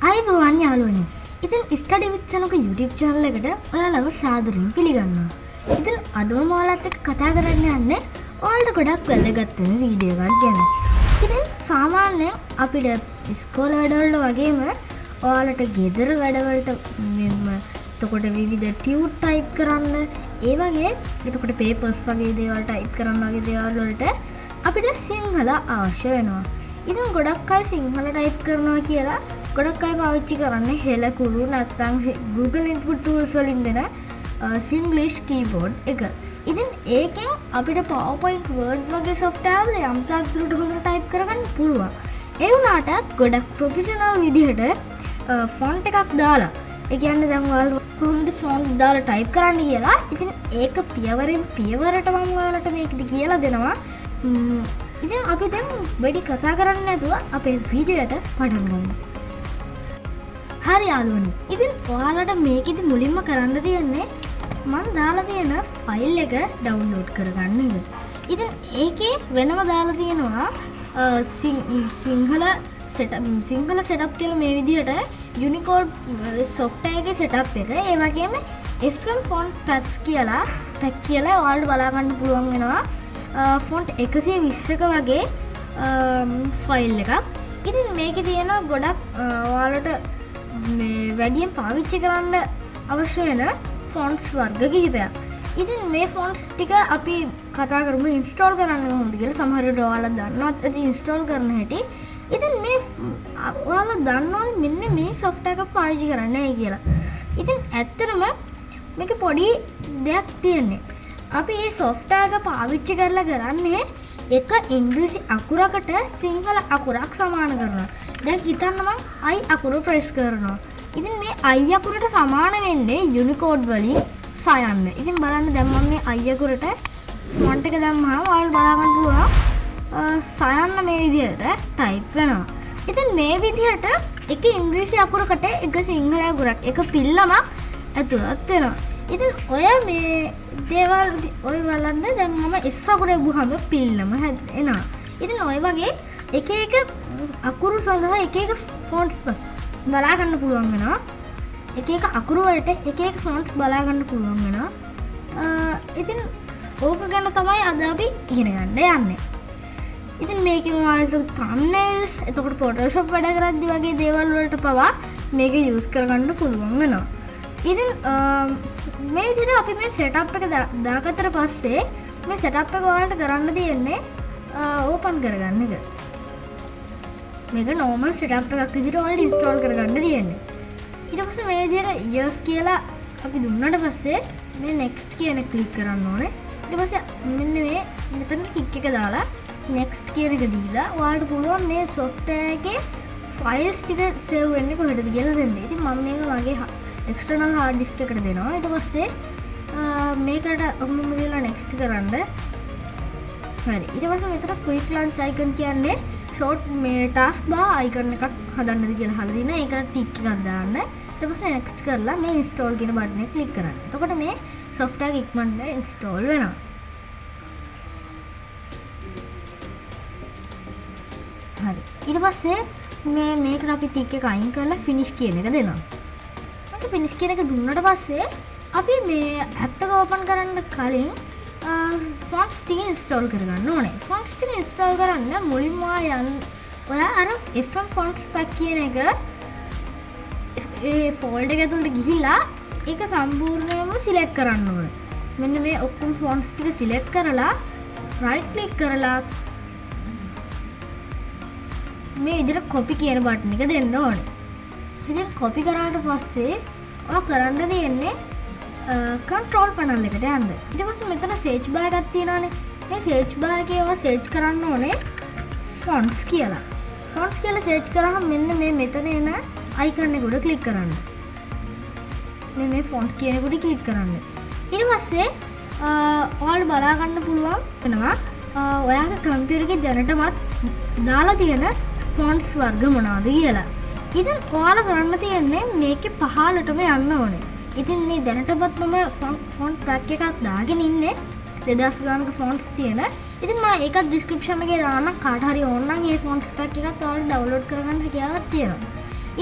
අයිබෝවන් යාළුවනි. ඉතින් study විත් සෙනුකා YouTube channel එකට ඔයාලව සාදරයෙන් පිළිගන්නවා. ඉතින් අද මම ඔයාලත් එක්ක කතා කරන්න යන්නේ ඔයාලට ගොඩක් වැදගත් වෙන වීඩියෝ එකක් ගැන. ඉතින් සාමාන්‍යයෙන් අපිට ඉස්කෝලේ වැඩවල වගේම ඔයාලට ගෙදර වැඩවලට මෙන්න එතකොට විවිධ ටියුට් ටයිප් කරන්න ඒ වගේ එතකොට papers වගේ දේවල් ටයිප් කරන්න වගේ දේවල් වලට අපිට සිංහල අවශ්‍ය වෙනවා. ඉතින් ගොඩක් අය සිංහල ටයිප් කරනවා කියලා ගොඩක් අය පාවිච්චි කරන්නේ හෙළකුරු නැත්නම් Google input tools වලින් දෙන Singlish keyboard එක. ඉතින් ඒකෙන් අපිට PowerPoint Word වගේ software වල යම් තාක් දුරට හොඳට ටයිප් කරගන්න පුළුවන්. ඒ වුණාට ගොඩක් ප්‍රොෆෙෂනල් විදිහට ෆොන්ට් එකක් දාලා ඒ කියන්නේ දැන් ඔයාලා කොහොමද ෆොන්ට් දාලා ටයිප් කරන්න කියලා. ඉතින් ඒක පියවරෙන් පියවරට මම ඔයාලට මේකද කියලා දෙනවා. ඉතින් අපි දැන් වැඩි කතා කරන්නේ නැතුව අපේ වීඩියෝ එක පටන් ගමු. හරි යාළුවනි. ඉතින් ඔයාලට මේකෙදි මුලින්ම කරන්න තියෙන්නේ මම දාලා තියෙන ෆයිල් එක ඩවුන්ලෝඩ් කරගන්න එක. ඉතින් ඒකේ වෙනම දාලා තියෙනවා සිංහල setup කියලා මේ විදිහට Unicode software එකේ setup එක. ඒ වගේම FM font packs කියලා ඔයාලට බලා ගන්න පුළුවන් වෙනවා. font 120ක වගේ ෆයිල් එකක්. ඉතින් මේකේ තියෙන ගොඩක් ඔයාලට මේ වැඩියෙන් පාවිච්චි කරන්න අවශ්‍ය වෙන ෆොන්ට්ස් වර්ග කිහිපයක්. ඉතින් මේ ෆොන්ට්ස් ටික අපි කතා කරමු ඉන්ස්ටෝල් කරන්න කොහොමද කියලා. සමහර විට ඔයාලා දන්නවත් ඇති ඉන්ස්ටෝල් කරන හැටි. ඉතින් මේ ඔයාලා දන්නවද මෙන්න මේ software එක පාවිච්චි කරන්නයි කියලා. ඉතින් ඇත්තටම මේක පොඩි දෙයක් තියෙන්නේ. අපි මේ software එක පාවිච්චි කරලා කරන්නේ එක ඉංග්‍රීසි අකුරකට සිංහල අකුරක් සමාන කරනවා. දැන් හිතන්න මම I අකුර ප්‍රෙස් කරනවා. ඉතින් මේ I අකුරට සමාන වෙන්නේ Unicode වලින් සයන්න. ඉතින් බලන්න දැන් මම මේ I අකුරට ෆොන්ට් එක දැම්මම ඔයාලා බලා ගන්න පුළුවන් සයන්න මේ විදිහට ටයිප් වෙනවා. ඉතින් මේ විදිහට එක ඉංග්‍රීසි අකුරකට එක සිංහල අකුරක් එක පිල්ලමක් ඇතුළත් වෙනවා. ඉතින් ඔය මේ දේවල් ඔය බලන්න දැන් මම S අකුරේ බුහම පිල්ලම එනවා. ඉතින් ඔය වගේ එක එක අකුරු සඳහා එක එක ෆොන්ට්ස් බලා ගන්න පුළුවන් වෙනවා. එක එක අකුරු වලට එක එක ෆොන්ට්ස් බලා ගන්න පුළුවන් වෙනවා. ඉතින් ඕක ගැන තමයි අද අපි ඉගෙන ගන්න යන්නේ. ඉතින් මේකෙන් ඔයාලට thumbnails එතකොට Photoshop වැඩ කරද්දි වගේ දේවල් වලට පවා මේක use කරගන්න පුළුවන් වෙනවා. ඉතින් මේ විදිහට අපි මේ setup එක දාගත්තට පස්සේ මේ setup එක ඔයාලට කරන්න තියෙන්නේ open කරගන්න එක. මේක normal setup එකක් විදිහට ඔයාලට install කරගන්න තියෙන්නේ. ඊට පස්සේ මේ විදිහට yes කියලා අපි දුන්නාට පස්සේ මේ next කියන එක click කරන්න ඕනේ. ඊට පස්සේ මෙන්න මේ මෙතන tick එක දාලා next කියන එක දීලා ඔයාලට පුළුවන් මේ software එකේ files ටික save වෙන්නේ කොහෙටද කියලා දෙන්න. ඉතින් මම මේක මගේ external hard disk එකට දෙනවා. ඊට පස්සේ මේකට ඔක්කොම දීලා next කරන්න. හරි. ඊට පස්සේ මෙතන quick launch icon කියන්නේ short මේ task bar icon එකක් හදන්නද කියලා අහලා දිනා. ඒකට tick එකක් දාන්න. ඊට පස්සේ next කරලා මේ install කියන බටන් එක click කරන්න. එතකොට මේ software එක ඉක්මනට install වෙනවා. හරි. ඊට පස්සේ මේකට අපි tick එක අයින් කරලා finish කියන එක දෙනවා. අපි finish කියන එක දුන්නාට පස්සේ අපි මේ app එක open කරන්න කලින් fonts ටික install කරගන්න ඕනේ. fonts ටික install කරන්න මුලින්ම ඔයා අර FM fonts pack කියන එක ඒ folder එක ඇතුළට ගිහිලා ඒක සම්පූර්ණයෙන්ම select කරන්න ඕනේ. මෙන්න මේ ඔක්කොම fonts ටික select කරලා right click කරලා මේ විදිහට copy කියන බටන් එක දෙන්න ඕනේ. ඉතින් copy කරාට පස්සේ ඔයා කරන්න තියෙන්නේ control panel එකට යන්න. ඊට පස්සේ මෙතන search bar එකක් තියෙනවානේ. මේ search bar එකේ ඔයා search කරන්න ඕනේ fonts කියලා. fonts කියලා search කරාම මෙන්න මේ මෙතන එන icon එක උඩ click කරන්න. මේ fonts කියන එක උඩ click කරන්න. ඊට පස්සේ ඔයාලට බලා ගන්න පුළුවන් වෙනවා ඔයාගේ කම්පියුටර් එකේ දැනටමත් දාලා තියෙන fonts වර්ග මොනවද කියලා. ඉතින් ඔයාලා කරන්න තියෙන්නේ මේකේ පහළටම යන්න ඕනේ. ඉතින් මේ දැනටමත් මම font pack එකක් දාගෙන ඉන්නේ 2000 ගානක fonts තියෙන. ඉතින් මම ඒකත් description එකේ දාන්න කාට හරි ඕන නම් මේ fonts pack එකත් ඔයාලා download කරගන්න හැකියාවක් තියෙනවා.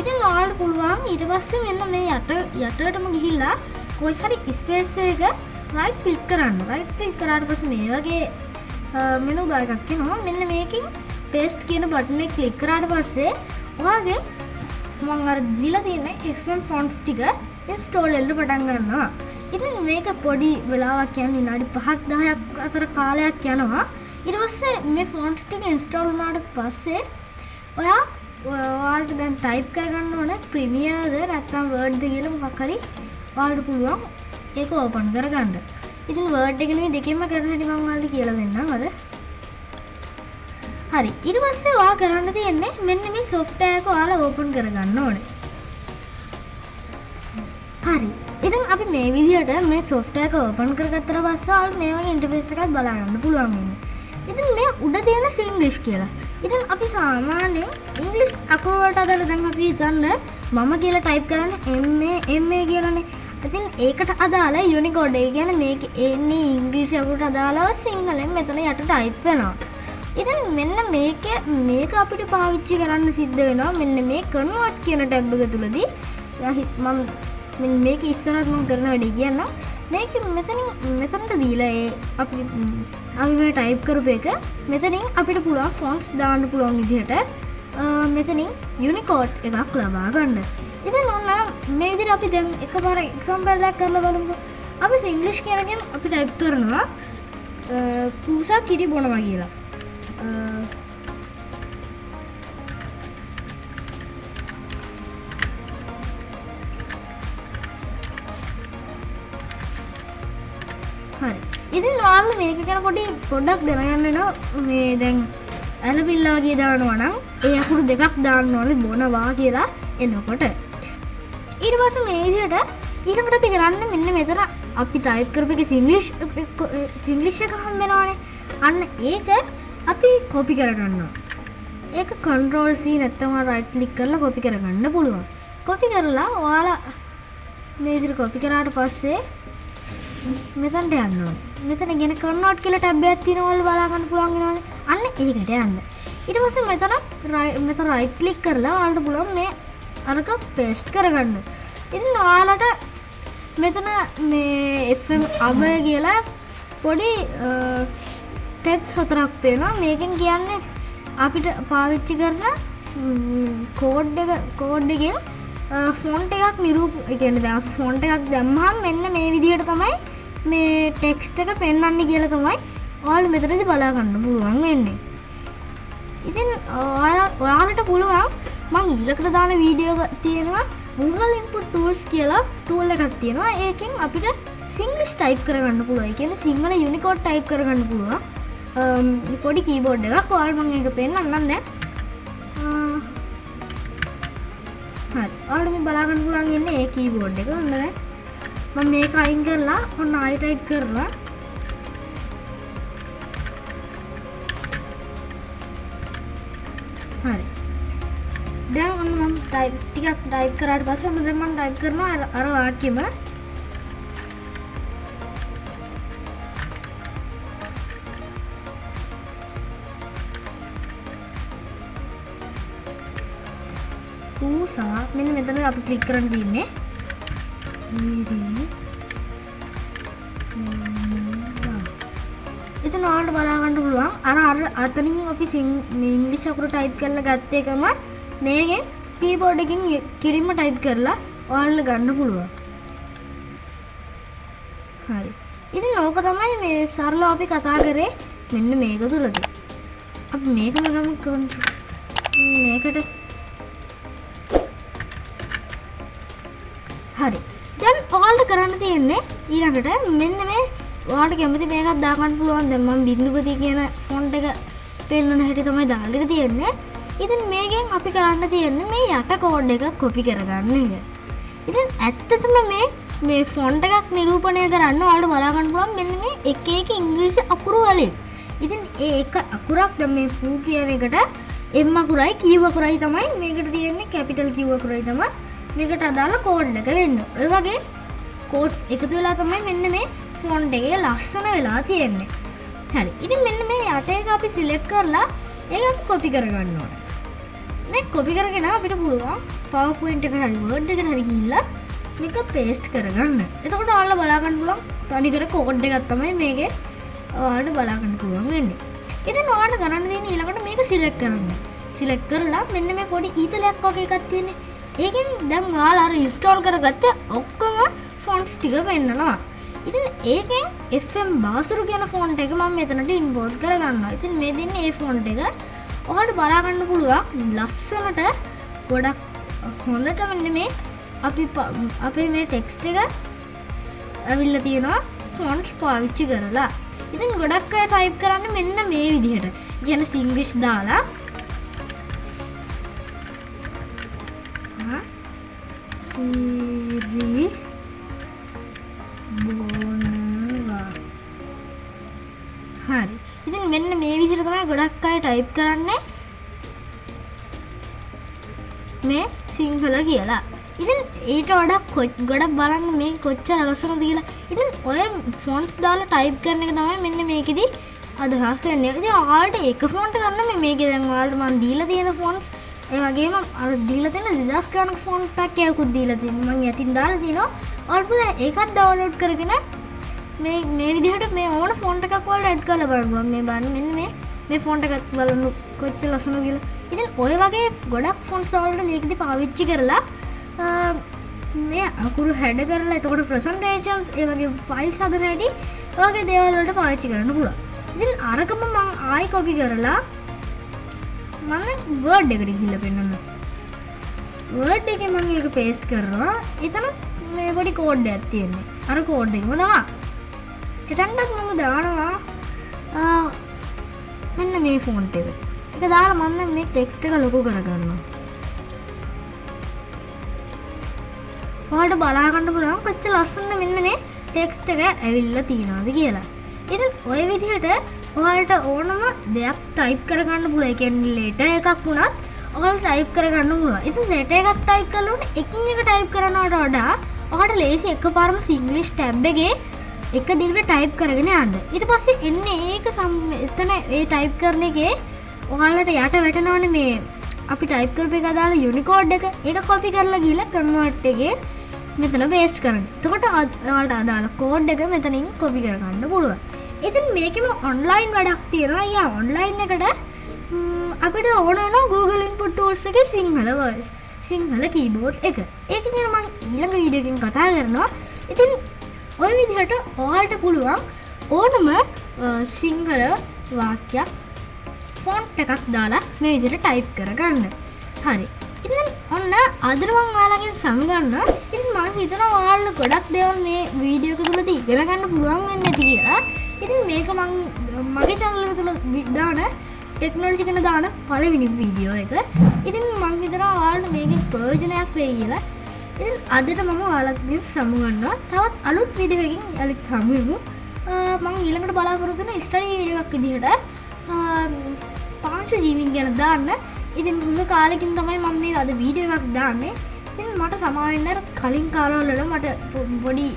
ඉතින් ඔයාලට පුළුවන් ඊට පස්සේ මෙන්න මේ යටටම ගිහිල්ලා කොයි හරි ස්පේස් එක right click කරන්න. right click කරාට පස්සේ මේ වගේ menu bar එකක් එනවා. මෙන්න මේකෙන් paste කියන button එක click කරාට පස්සේ ඔයාගේ මම අර දීලා තියෙන FM fonts ටික install වෙන්න පටන් ගන්නවා. ඉතින් මේක පොඩි වෙලාවක් යන විනාඩි 5ක් 10ක් අතර කාලයක් යනවා. ඊට පස්සේ මේ fonts ටික install වුණාට පස්සේ ඔයාලට දැන් type කරගන්න ඕන Premiere නැත්නම් Word කියලා මොකක් හරි ඔයාලට පුළුවන් ඒක open කරගන්න. ඉතින් Word එක නෙවෙයි දෙකෙන්ම කරන හැටි මම ඔයාලට කියලා දෙන්නම් අද. හරි. ඊට පස්සේ ඔයා කරන්න තියෙන්නේ මෙන්න මේ software එක ඔයාලා open කරගන්න ඕනේ. හරි. ඉතින් අපි මේ විදිහට මේ software එක open කරගත්තට පස්සේ ඔයාලට මේ වගේ interface එකක් බලා ගන්න පුළුවන් වෙන්නේ. ඉතින් මේ උඩ තියෙන Singlish කියලා. ඉතින් අපි සාමාන්‍යයෙන් English අකුරු වලට අදාළ දැන් අපි හිතන්න මම කියලා type කරන්නේ MA කියලානේ. ඉතින් ඒකට අදාළ Unicode ඒ කියන්නේ මේක එන්නේ ඉංග්‍රීසි අකුරට අදාළව සිංහලෙන් මෙතන යට type වෙනවා. ඉතින් මෙන්න මේක අපිට පාවිච්චි කරන්න සිද්ධ වෙනවා මෙන්න මේ convert කියන ටැබ් එක තුලදී. මම මෙන්න මේක ඉස්සරහට මම කරන වැඩේ කියන්නම්. මේක මෙතනට දීලා අපි මේ type කරපු එක මෙතනින් අපිට පුළුවන් fonts දාන්න පුළුවන් විදිහට මෙතනින් Unicode එකක් ලබා ගන්න. ඉතින් ඔන්න මේ විදිහට අපි දැන් එකපාර example එකක් කරලා බලමු. අපි English කියනකම් අපි type කරනවා පූසා කිරි බොනවා කියලා. හරි. ඉතින් ඔයාලා මේක ගැන පොඩ්ඩක් දැනගන්න වෙනවා. මේ දැන් ඇලපිල්ලා වගේ දානවා නම් ඒ අකුරු දෙකක් දාන්න ඕනේ බොනවා කියලා එනකොට. ඊට පස්සේ මේ විදිහට ඊළඟට අපි කරන්නේ මෙන්න මෙතන අපි type කරපු එක Singlish එක හම් වෙනවානේ. අන්න ඒක අපි copy කරගන්නවා. ඒක control C නැත්නම් right click කරලා copy කරගන්න පුළුවන්. copy කරලා ඔයාලා මේ විදිහට copy කරාට පස්සේ මෙතනට යන්න ඕනේ. මෙතන ගෙන convert කියලා ටැබ් එකක් තියෙනවා ඔයාලා බලා ගන්න පුළුවන් වෙනවානේ. අන්න ඒකට යන්න. ඊට පස්සේ මෙතන right click කරලා ඔයාලට පුළුවන් මේ අරක paste කරගන්න. ඉතින් ඔයාලට මෙතන මේ FM අබය කියලා පොඩි ටැබ්ස් හතරක් තියෙනවා. මේකෙන් කියන්නේ අපිට පාවිච්චි කරන කෝඩ් එකෙන් ෆොන්ට් එකක් ඒ කියන්නේ දැන් ෆොන්ට් එකක් දැම්මහම මෙන්න මේ විදිහට තමයි මේ ටෙක්ස්ට් එක පෙන්වන්නේ කියලා තමයි ඔයාලා මෙතනදී බලා ගන්න පුළුවන් වෙන්නේ. ඉතින් ඔයාලට පුළුවන් මම ඊළඟට දාන වීඩියෝ එක තියෙනවා Google Input Tools කියලා tool එකක් තියෙනවා. ඒකෙන් අපිට Singlish type කරගන්න පුළුවන්. ඒ කියන්නේ සිංහල Unicode type කරගන්න පුළුවන්. පොඩි keyboard එකක් ඔයාලා මම ඒක පෙන්නන්නම් දැන්. හරි. ඔයාලා මේ බලා ගන්න පුළුවන් ඉන්නේ ඒ keyboard එක. ඔන්න දැන් මම මේක අයින් කරලා ඔන්න ආයෙ type කරලා හරි. දැන් ඔන්න මම ටිකක් type කරාට පස්සේ ඔන්න දැන් මම type කරනවා අර වාක්‍යෙම පූසා මෙන්න මෙතන අපි ක්ලික් කරන්න තියෙන්නේ. ඉතින් ඔයාලට බලා ගන්න පුළුවන් අර අතනින් අපි ඉංග්‍රීසි අකුරු type කරලා ගත්ත එකම මේකෙන් keyboard එකකින් කිරින්ම type කරලා ඔයාලට ගන්න පුළුවන්. හරි. ඉතින් ඕක තමයි මේ සරලව අපි කතා කරේ මෙන්න මේක තුලදී. අපි මේකම ගමු මේකට හරි. දැන් ඔයාලට කරන්න තියෙන්නේ ඊළඟට මෙන්න මේ ඔයාලට කැමති මේකක් දාගන්න පුළුවන්. දැන් මම බින්දුපති කියන ෆොන්ට් එක පෙන්වන හැටි තමයි දාලා තියෙන්නේ. ඉතින් මේකෙන් අපි කරන්න තියෙන්නේ මේ යට කෝඩ් එක කොපි කරගන්න එක. ඉතින් ඇත්තටම මේ ෆොන්ට් එකක් නිරූපණය කරන්න ඔයාලට බලා ගන්න පුළුවන් මෙන්න මේ එක ඉංග්‍රීසි අකුරු වලින්. ඉතින් ඒ එක අකුරක් දැන් මේ පූ කියන එකට M අකුරයි Q අකුරයි තමයි මේකට තියෙන්නේ කැපිටල් Q අකුරයි තමයි මේකට අදාළ කෝඩ් එක වෙන්නේ. ඔය වගේ කෝඩ්ස් එකතු වෙලා තමයි මෙන්න මේ ෆොන්ට් එකේ ලස්සන වෙලා තියෙන්නේ. හරි. ඉතින් මෙන්න මේ යට එක අපි සිලෙක්ට් කරලා ඒක අපි කොපි කරගන්න ඕනේ. දැන් කොපි කරගෙන අපිට පුළුවන් PowerPoint එකට හරි Word එකට හරි ගිහිල්ලා මේක paste කරගන්න. එතකොට ඔයාලා බලා ගන්න පුළුවන් තනිකර කෝඩ් එකක් තමයි මේකේ ඔයාලට බලා ගන්න පුළුවන් වෙන්නේ. ඉතින් ඔයාලට කරන්න දෙන්නේ ඊළඟට මේක select කරන්න. select කරලා මෙන්න මේ පොඩි ඊතලයක් වගේ එකක් තියෙන්නේ. ඒකෙන් දැන් ඔයාලා අර install කරගත්ත ඔක්කොම fonts ටික වෙන්නනවා. ඉතින් ඒකෙන් FM බාසුරු කියන font එක මම මෙතනට import කරගන්නවා. ඉතින් මේ දෙන්නේ ඒ font එක ඔයාලට බලා ගන්න පුළුවන් ලස්සනට ගොඩක් හොඳට මෙන්න මේ අපේ මේ ටෙක්ස්ට් එක ඇවිල්ලා තියෙනවා fonts පාවිච්චි කරලා. ඉතින් ගොඩක් අය ටයිප් කරන්නේ මෙන්න මේ විදිහට. කියන්නේ සිංග්ලිෂ් දාලා හරි. ඉතින් මෙන්න මේ විදිහට තමයි ගොඩක් අය ටයිප් කරන්නේ මේ සිංහල කියලා. ඉතින් ඊට වඩා ගොඩක් බලන්න මේ කොච්චර ලස්සනද කියලා. ඉතින් ඔය ෆොන්ට්ස් දාලා ටයිප් කරන එක තමයි මෙන්න මේකෙදි අදහස් වෙන්නේ. ඉතින් ඔයාලට එක ෆොන්ට් ගන්න මේකේ දැන් ඔයාලට මම දීලා තියෙන ෆොන්ට්ස් ඒ වගේම අර දීලා තියෙන 2000 ගණන් ෆොන්ට් පැක් එකකුත් දීලා තියෙනවා. මම යටින් දාලා තියෙනවා. ඔයාලට ඒකත් ඩවුන්ලෝඩ් කරගෙන මේ විදිහට මේ ඕන ෆොන්ට් එකක් වලට ඇඩ් කරලා බලන්න. මේ බලන්න මෙන්න මේ ෆොන්ට් එකත් බලන්න කොච්චර ලස්සනද කියලා. ඉතින් ඔය වගේ ගොඩක් ෆොන්ට්ස් වලට මේකෙදි පාවිච්චි කරලා මේ අකුරු හැඩ කරලා එතකොට ප්‍රසන්ටේෂන්ස් ඒ වගේ ෆයිල්ස් හදන හැටි ඔයගේ දේවල් වලට පාවිච්චි කරන්න පුළුවන්. ඉතින් අරකම මම ආයි කොපි කරලා මම Word එකට ගිහිල්ලා පෙන්නන්න. Word එකේ මම ඒක paste කරනවා. එතන මේ පොඩි කෝඩ් එකක් තියෙනවා. අර කෝඩ් එකම තමයි. එතනත් මම දානවා මෙන්න මේ ෆොන්ට් එක. ඒක දාලා මම මේ ටෙක්ස්ට් එක ලොකු කරගන්නවා. ඔයාලට බලා ගන්න පුළුවන් කොච්චර ලස්සනද මෙන්න මේ ටෙක්ස්ට් එක ඇවිල්ලා තියෙනවද කියලා. ඉතින් ඔය විදිහට ඔයාලට ඕනම දෙයක් ටයිප් කරගන්න පුළුවන්. ඒ කියන්නේ ලෙටර් එකක් වුණත් ඔයාලට ටයිප් කරගන්න පුළුවන්. ඉතින් ලෙටර් එකක් ටයිප් කරනකොට එකින් එක ටයිප් කරනවට වඩා ඔයාලට ලේසි එකපාරම සිංග්ලිෂ් ටැබ් එකේ එක දිගට ටයිප් කරගෙන යන්න. ඊට පස්සේ එන්නේ ඒක එතන ඒ ටයිප් කරන එකේ ඔයාලට යට වැටෙනවනේ මේ අපි ටයිප් කරපු එක අදාළ Unicode එක. ඒක කොපි කරලා ගිහලා convert එකේ මෙතන paste කරන්න. එතකොට ඔයාලට අදාළ කෝඩ් එක මෙතනින් කොපි කරගන්න පුළුවන්. ඉතින් මේකෙම ඔන්ලයින් වැඩක් තියෙනවා. යා ඔන්ලයින් එකට අපිට ඕන වෙනවා Google input tools එකේ සිංහල keyboard එක. ඒක ගැන මම ඊළඟ වීඩියෝ එකකින් කතා කරනවා. ඉතින් ඔය විදිහට ඔයාලට පුළුවන් ඕනම සිංහල වාක්‍යයක් ෆොන්ට් එකක් දාලා මේ විදිහට ටයිප් කරගන්න. හරි. ඉතින් ඔන්න අද මම ඔයාලගෙන් සමුගන්නවා. ඉතින් මම හිතනවා ඔයාලට ගොඩක් දේවල් මේ වීඩියෝ එක තුලදී ඉගෙන ගන්න පුළුවන් වෙන්නේ නැති කියලා. ඉතින් මේක මම මගේ channel එක තුල දාන ටෙක්නොලොජි ගැන දාන පළවෙනි වීඩියෝ එක. ඉතින් මම හිතනවා ඔයාලට මේකෙන් ප්‍රයෝජනයක් වෙයි කියලා. ඉතින් අදට මම ඔයාලගෙන් සමුගන්නවා. තවත් අලුත් වීඩියෝ එකකින් අලුත් හමු වෙමු. මම ඊළඟට බලාපොරොත්තු වෙන ස්ටඩි වීඩියෝ එකක් විදිහට පාංශු ජීවීන් ගැන දාන්න. ඉතින් හුඟ කාලෙකින් තමයි මම මේ අද වීඩියෝ එකක් දාන්නේ. ඉතින් මට සමා වෙන්න අර කලින් කාලවල මට පොඩි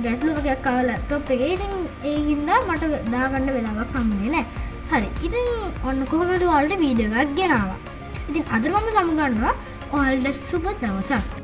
ගැටලු වගේක් ආවා ලැප්ටොප් එකේ. ඉතින් ඒ හින්දා මට දාගන්න වෙලාවක් හම්බුනේ නැහැ. හරි. ඉතින් ඔන්න කොහොමද ඔයාලට වීඩියෝ එකක් ගෙනාවා. ඉතින් අද මම සමුගන්නවා. ඔයාලට සුබ දවසක්.